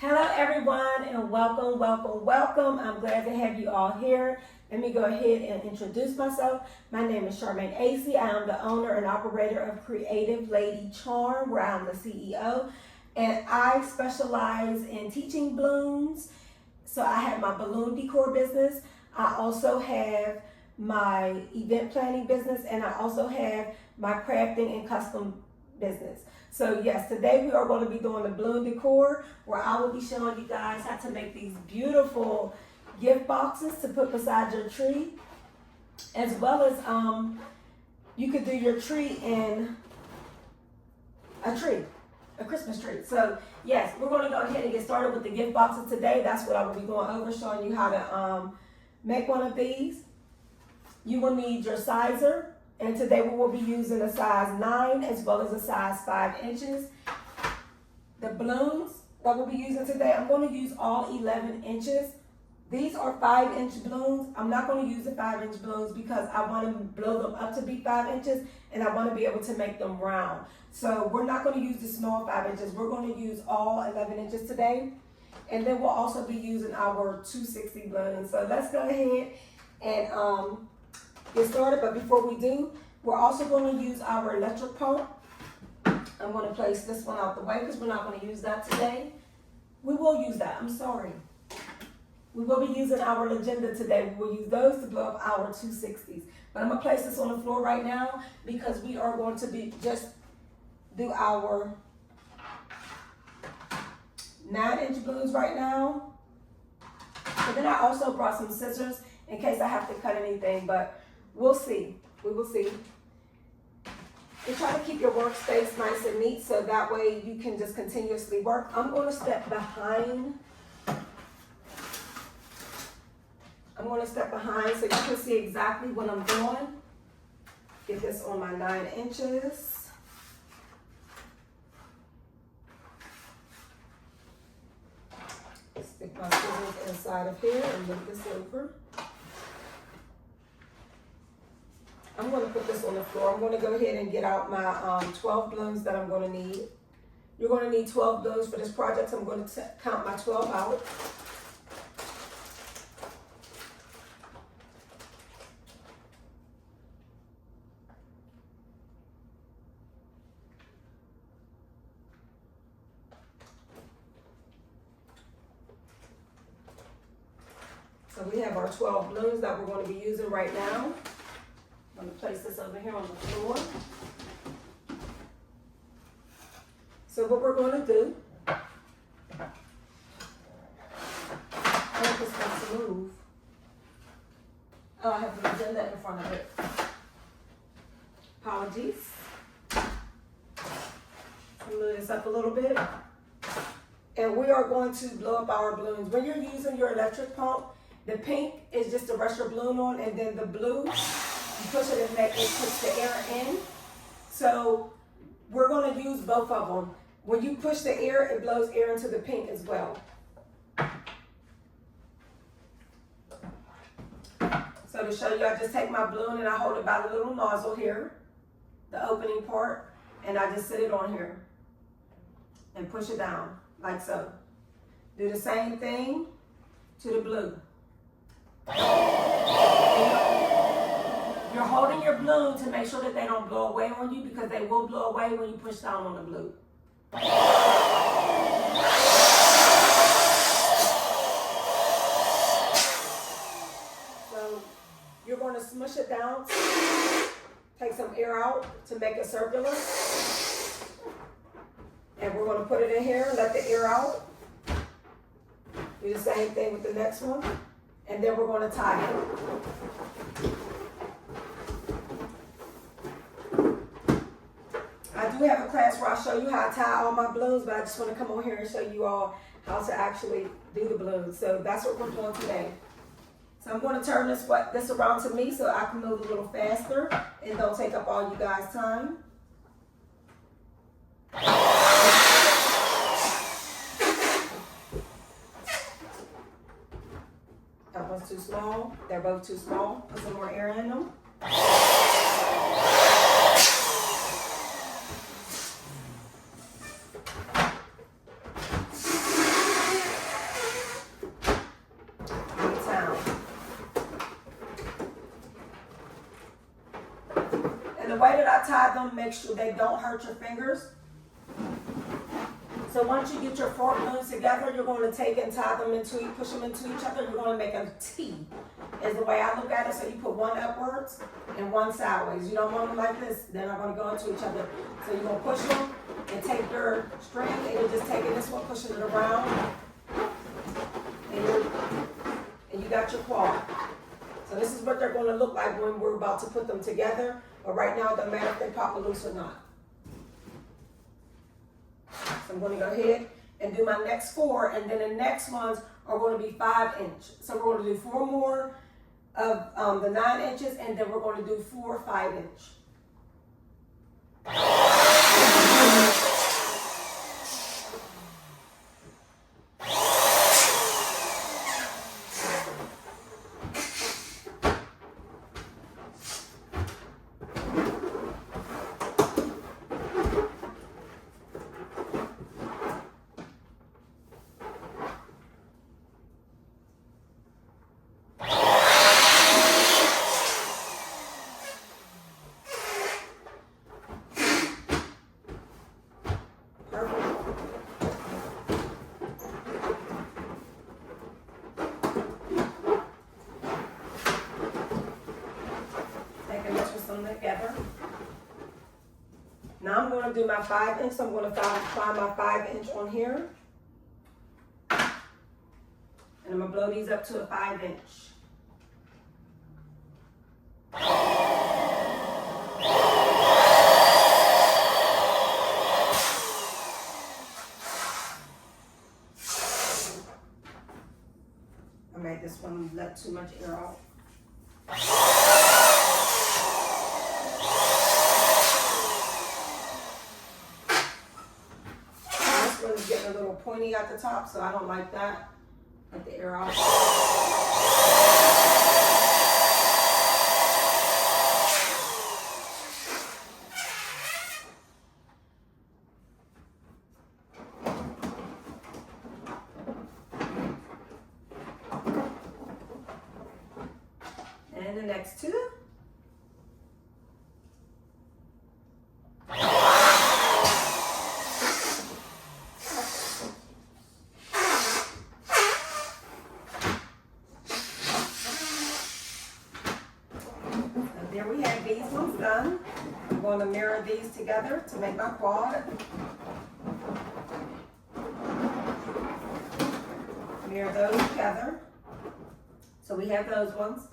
Hello everyone and welcome. I'm glad to have you all here. Let me go ahead and introduce myself. My name is Charmaine Acey. I am the owner and operator of Creative Lady Charm, where I'm the CEO. And I specialize in teaching balloons. So I have my balloon decor business. I also have my event planning business, and I also have my crafting and custom business. So yes, today we are going to be doing the balloon decor, where I will be showing you guys how to make these beautiful gift boxes to put beside your tree, as well as you could do your tree in a Christmas tree. So yes, we're going to go ahead and get started with the gift boxes today. That's what I will be going over, showing you how to make one of these. You will need your sizer. And today we will be using a size 9 as well as a size 5 inches. The balloons that we'll be using today, I'm going to use all 11 inches. These are 5-inch balloons. I'm not going to use the 5-inch balloons because I want to blow them up to be 5 inches and I want to be able to make them round. So we're not going to use the small 5 inches. We're going to use all 11 inches today. And then we'll also be using our 260 balloons. So let's go ahead and get started, but before we do, we're also going to use our electric pump. I'm going to place this one out the way because we're not going to use that today. We will use that, I'm sorry. We will be using our agenda today. We will use those to blow up our 260s. But I'm going to place this on the floor right now because we are going to be just do our 9-inch balloons right now. But then I also brought some scissors in case I have to cut anything, but we'll see. We will see. You try to keep your workspace nice and neat so that way you can just continuously work. I'm going to step behind. So you can see exactly what I'm doing. Get this on my 9 inches. Stick my scissors inside of here and move this over. I'm going to put this on the floor. I'm going to go ahead and get out my 12 balloons that I'm going to need. You're going to need 12 balloons for this project, so I'm going to count my 12 out. So we have our 12 balloons that we're going to be using right now. I'm going to place this over here on the floor. So what we're going to do, I want this one to move. Oh, I have the agenda in front of it. Apologies. Move this up a little bit. And we are going to blow up our balloons. When you're using your electric pump, the pink is just to rush your balloon on, and then the blue, you push it and it puts the air in. So we're going to use both of them. When you push the air, it blows air into the pink as well. So to show you, I just take my balloon and I hold it by the little nozzle here, the opening part, and I just sit it on here and push it down like so. Do the same thing to the blue. You're holding your balloon to make sure that they don't blow away on you, because they will blow away when you push down on the blue. So you're going to smush it down, take some air out to make it circular. And we're going to put it in here, let the air out. Do the same thing with the next one. And then we're going to tie it. I do have a class where I show you how to tie all my balloons, but I just want to come on here and show you all how to actually do the balloons. So that's what we're doing today. So I'm going to turn this around to me so I can move a little faster and don't take up all you guys' time. That one's too small. They're both too small. Put some more air in them. way that I tie them, make sure they don't hurt your fingers. So once you get your 4 balloons together, you're going to take and tie them push them into each other. You're going to make a T, is the way I look at it. So you put one upwards and one sideways. You don't want them like this. They're not going to go into each other. So you're going to push them and take your string and you're just taking this one, pushing it around. And you got your quad. So this is what they're going to look like when we're about to put them together. But right now, it doesn't matter if they pop loose or not. So I'm going to go ahead and do my next 4, and then the next ones are going to be 5 inch. So we're going to do 4 more of the 9 inches, and then we're going to do 4 5 inch. Together. Now I'm going to do my 5 inch. So I'm going to find my 5 inch on here. And I'm going to blow these up to a 5 inch. I made this one let too much air out. Getting a little pointy at the top, so I don't like that. Let the air out. And the next 2. There we have these ones done. I'm going to mirror these together to make my quad. Mirror those together. So we have those ones.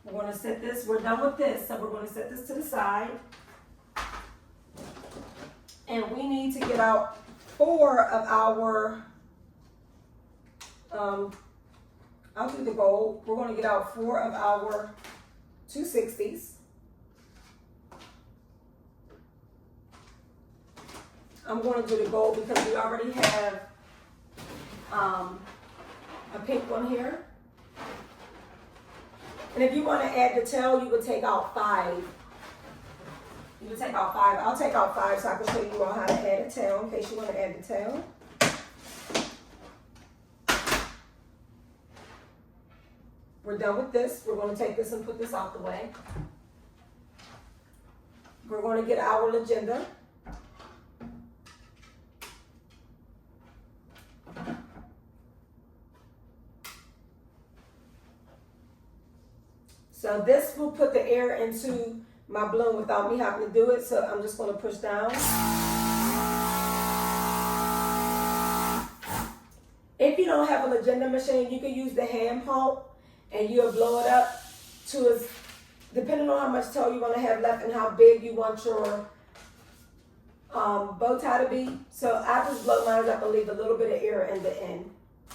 We're going to set this, we're done with this, so we're going to set this to the side. And we need to get out 4 of our, I'll do the gold. We're going to get out 4 of our 260s. I'm going to do the gold because we already have a pink one here. And if you want to add the tail, you would take out 5. You would take out 5. I'll take out 5 so I can show you all how to add a tail in case you want to add the tail. We're done with this. We're going to take this and put this out the way. We're going to get our legenda. So this will put the air into my balloon without me having to do it. So I'm just going to push down. If you don't have a legenda machine, you can use the hand pump and you'll blow it up to as, depending on how much tail you want to have left and how big you want your bow tie to be. So I just blow mine up and leave a little bit of air in the end.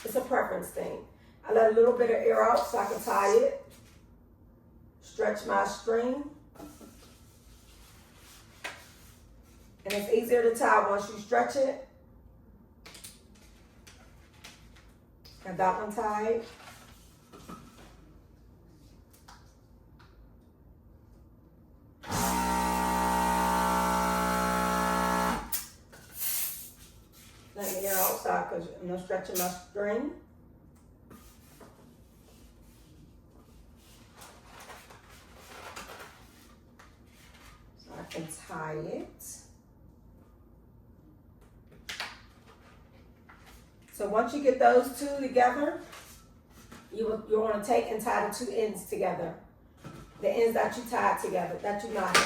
It's a preference thing. I let a little bit of air out so I can tie it. Stretch my string. And it's easier to tie once you stretch it. Got that one tied. Let me air outside because I'm not stretching my string. tie it. So once you get those two together, you want to take and tie the two ends together. The ends that you tied together, that you knotted.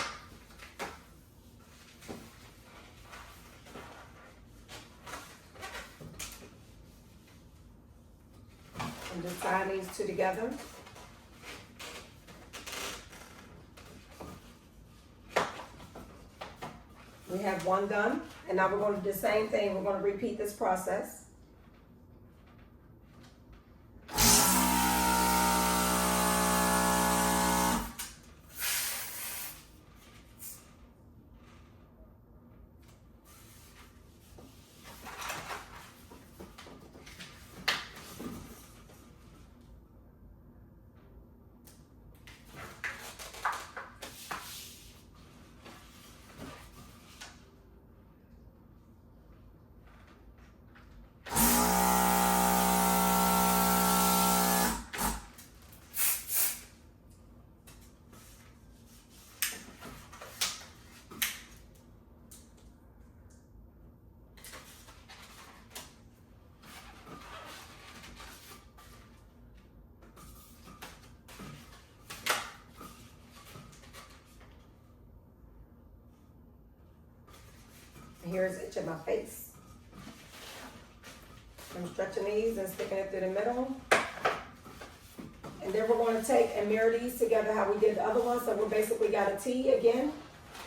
And just tie these two together. We have one done, and now we're going to do the same thing. We're going to repeat this process. Here's itch in my face. I'm stretching these and sticking it through the middle. And then we're going to take and mirror these together how we did the other one. So we basically got a T again.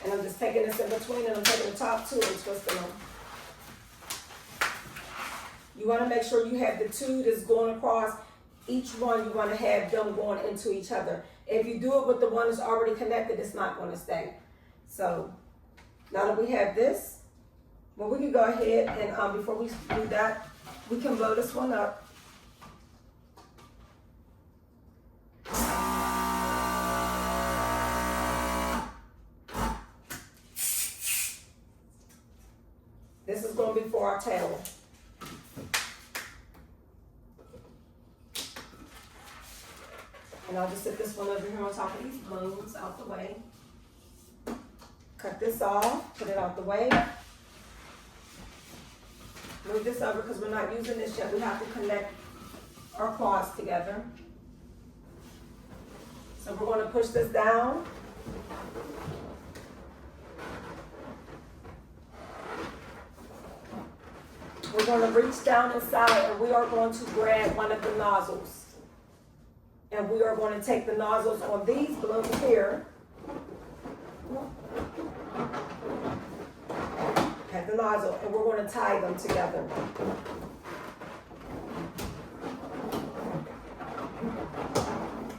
And I'm just taking this in between and I'm taking the top two and twisting them. You want to make sure you have the two that's going across. Each one you want to have them going into each other. If you do it with the one that's already connected, it's not going to stay. So now that we have this, well, we can go ahead and before we do that, we can blow this one up. This is going to be for our tail. And I'll just set this one over here on top of these balloons out the way. Cut this off, put it out the way. Move this over because we're not using this yet. We have to connect our claws together. So we're going to push this down. We're going to reach down inside and we are going to grab one of the nozzles. And we are going to take the nozzles on these balloons here. At the nozzle, and we're going to tie them together.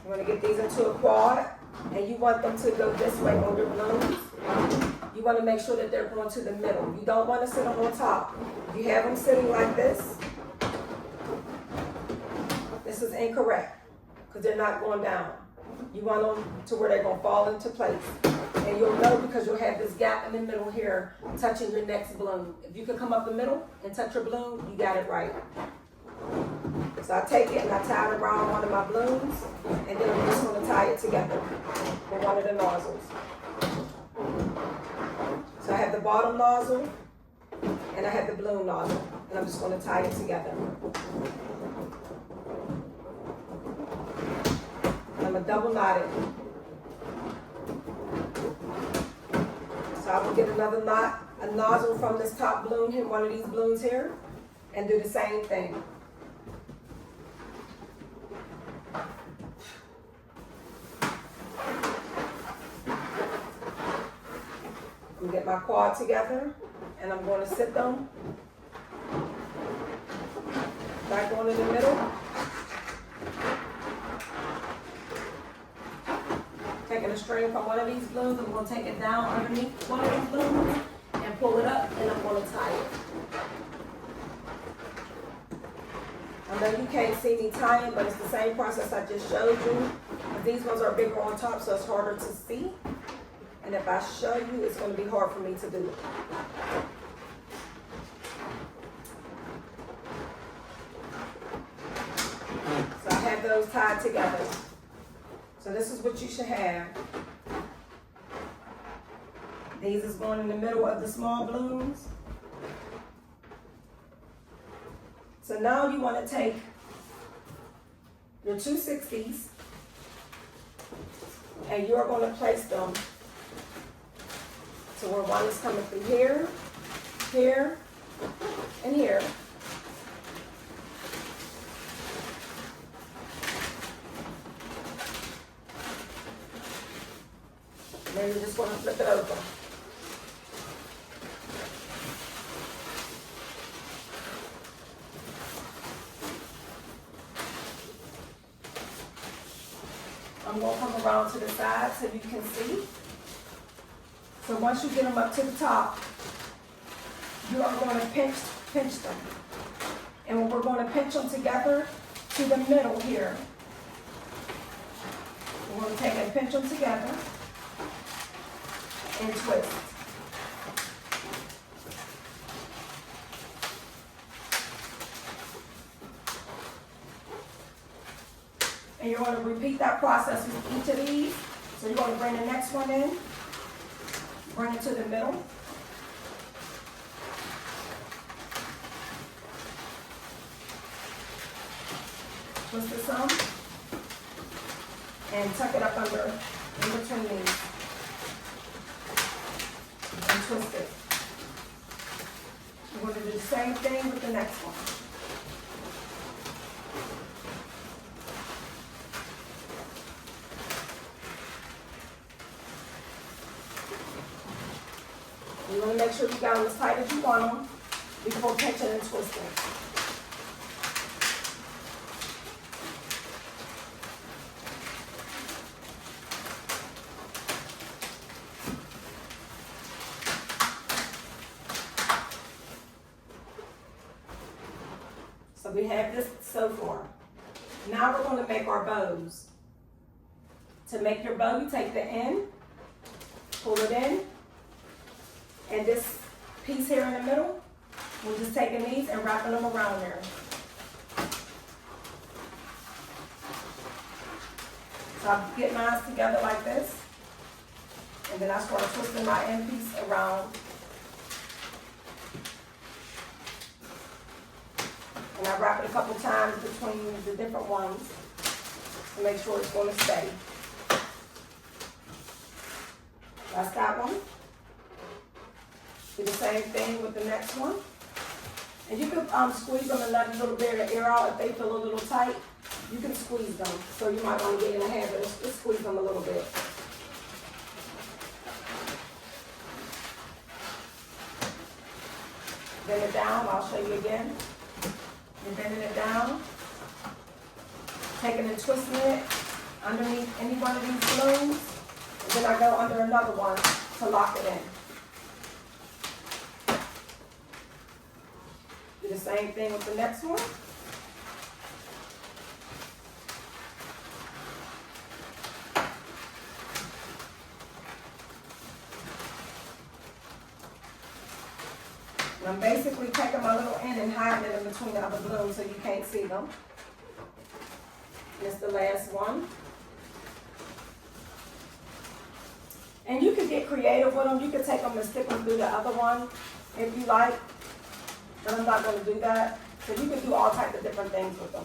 We're going to get these into a quad, and you want them to go this way on your balloons. You want to make sure that they're going to the middle. You don't want to sit them on top. If you have them sitting like this is incorrect because they're not going down. You want them to where they're going to fall into place. And you'll know because you'll have this gap in the middle here touching your next balloon. If you can come up the middle and touch your balloon, you got it right. So I take it and I tie it around one of my balloons, and then I'm just going to tie it together with one of the nozzles. So I have the bottom nozzle and I have the balloon nozzle, and I'm just going to tie it together. I'm going to double knot it. So I will get another knot, a nozzle from this top balloon here, one of these balloons here, and do the same thing. I'm get my quad together, and I'm going to sit them back on in the middle. Taking a string from one of these balloons, I'm going to take it down underneath one of these balloons and pull it up, and I'm going to tie it. I know you can't see me tying, but it's the same process I just showed you. But these ones are bigger on top, so it's harder to see. And if I show you, it's going to be hard for me to do it. So I have those tied together. So this is what you should have. These is going in the middle of the small balloons. So now you want to take your 260s and you're going to place them to where one is coming through here, here, and here. And then you're just going to flip it over. I'm going to come around to the side so you can see. So once you get them up to the top, you are going to pinch them. And we're going to pinch them together to the middle here. We're going to take and pinch them together and twist. And you're going to repeat that process with each of these. So you're going to bring the next one in, bring it to the middle. Twist it some, and tuck it up under, in between these, and twist it. We're going to do the same thing with the next one. You want to make sure you got them as tight as you want them before pinching and twisting. So we have this so far. Now we're going to make our bows. To make your bow, you take the end, pull it in, and this piece here in the middle, we're just taking these and wrapping them around there. So I get mine together like this, and then I start twisting my end piece around. And I wrap it a couple times between the different ones to make sure it's going to stay. That's that one. Do the same thing with the next one. And you can squeeze them and let a little bit of air out if they feel a little tight. You can squeeze them. So you might want to get in the habit of just squeeze them a little bit. Bend it down. I'll show you again. You're bending it down. Taking and twisting it underneath any one of these balloons. And then I go under another one to lock it in. Do the same thing with the next one. And I'm basically taking my little end and hiding it in between the other balloons so you can't see them. This is the last one. And you can get creative with them. You can take them and stick them through the other one if you like. But I'm not going to do that. So you can do all types of different things with them.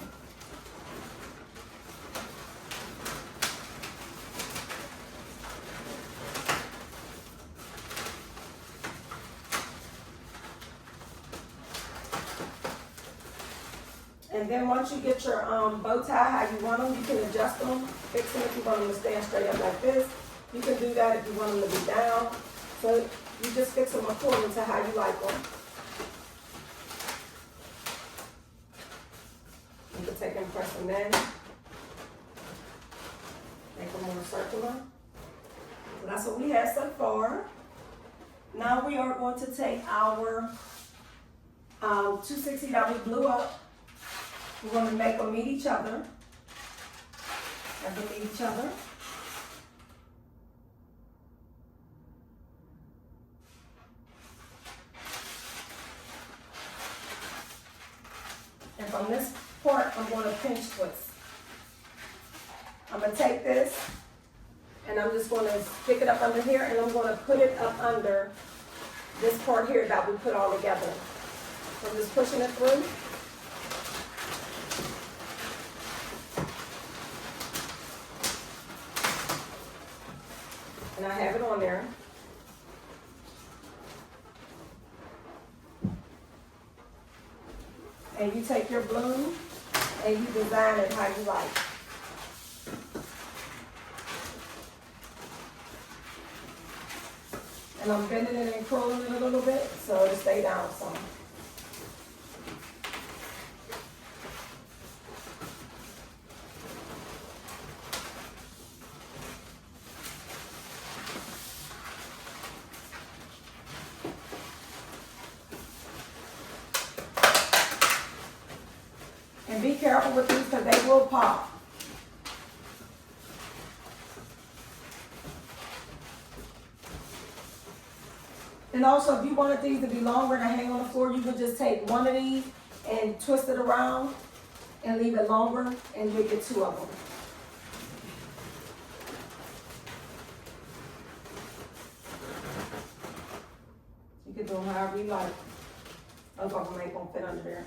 And then once you get your bow tie how you want them, you can adjust them, fix them if you want them to stand straight up like this. You can do that if you want them to be down. So you just fix them according to how you like them. You can take and press them in. Make them more circular. So that's what we have so far. Now we are going to take our 260 that we blew up. We're going to make them meet each other. Have them meet each other. And from this part, I'm going to pinch twist. I'm going to take this And I'm just gonna stick it up under here, and I'm gonna put it up under this part here that we put all together. So I'm just pushing it through. And I have it on there. And you take your bloom and you design it how you like. And I'm bending it and curling it a little bit so it'll stay down some. And be careful with these because they will pop. And also, if you wanted these to be longer to hang on the floor, you could just take one of these and twist it around and leave it longer, and you'll get two of them. You can do them however you like. Those of them ain't gonna fit under there.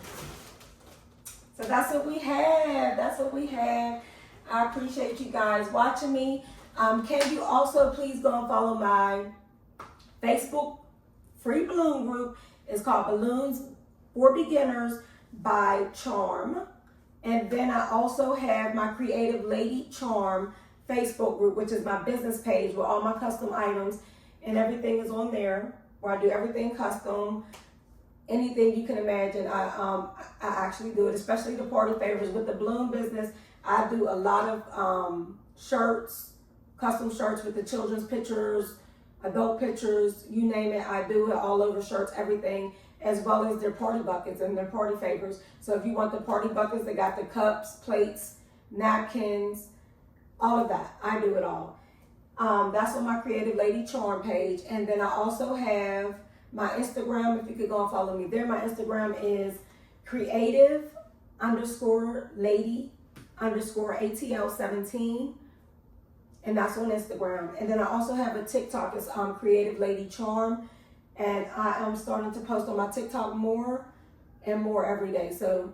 So that's what we have. That's what we have. I appreciate you guys watching me. Can you also please go and follow my Facebook free balloon group. It's called Balloons for Beginners by Charm. And then I also have my Creative Lady Charm Facebook group, which is my business page with all my custom items, and everything is on there where I do everything custom. Anything you can imagine, I actually do it, especially the party favors. With the balloon business, I do a lot of shirts, custom shirts with the children's pictures, adult pictures, you name it. I do it all over shirts, everything, as well as their party buckets and their party favors. So if you want the party buckets, they got the cups, plates, napkins, all of that. I do it all. That's on my Creative Lady Charm page. And then I also have my Instagram, if you could go and follow me there. My Instagram is creative_lady_ATL17. And that's on Instagram. And then I also have a TikTok. It's Creative Lady Charm. And I am starting to post on my TikTok more and more every day. So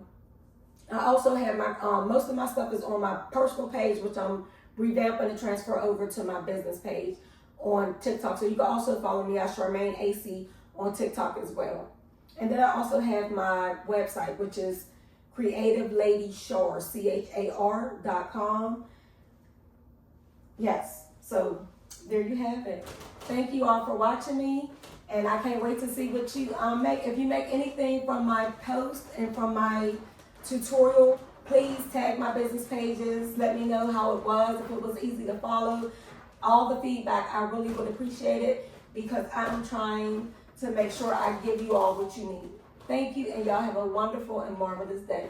I also have my, most of my stuff is on my personal page, which I'm revamping to transfer over to my business page on TikTok. So you can also follow me at Charmaine AC on TikTok as well. And then I also have my website, which is creativeladychar.com. Yes, so there you have it. Thank you all for watching me, and I can't wait to see what you make. If you make anything from my post and from my tutorial, please tag my business pages. Let me know how it was, if it was easy to follow. All the feedback, I really would appreciate it, because I'm trying to make sure I give you all what you need. Thank you, and y'all have a wonderful and marvelous day.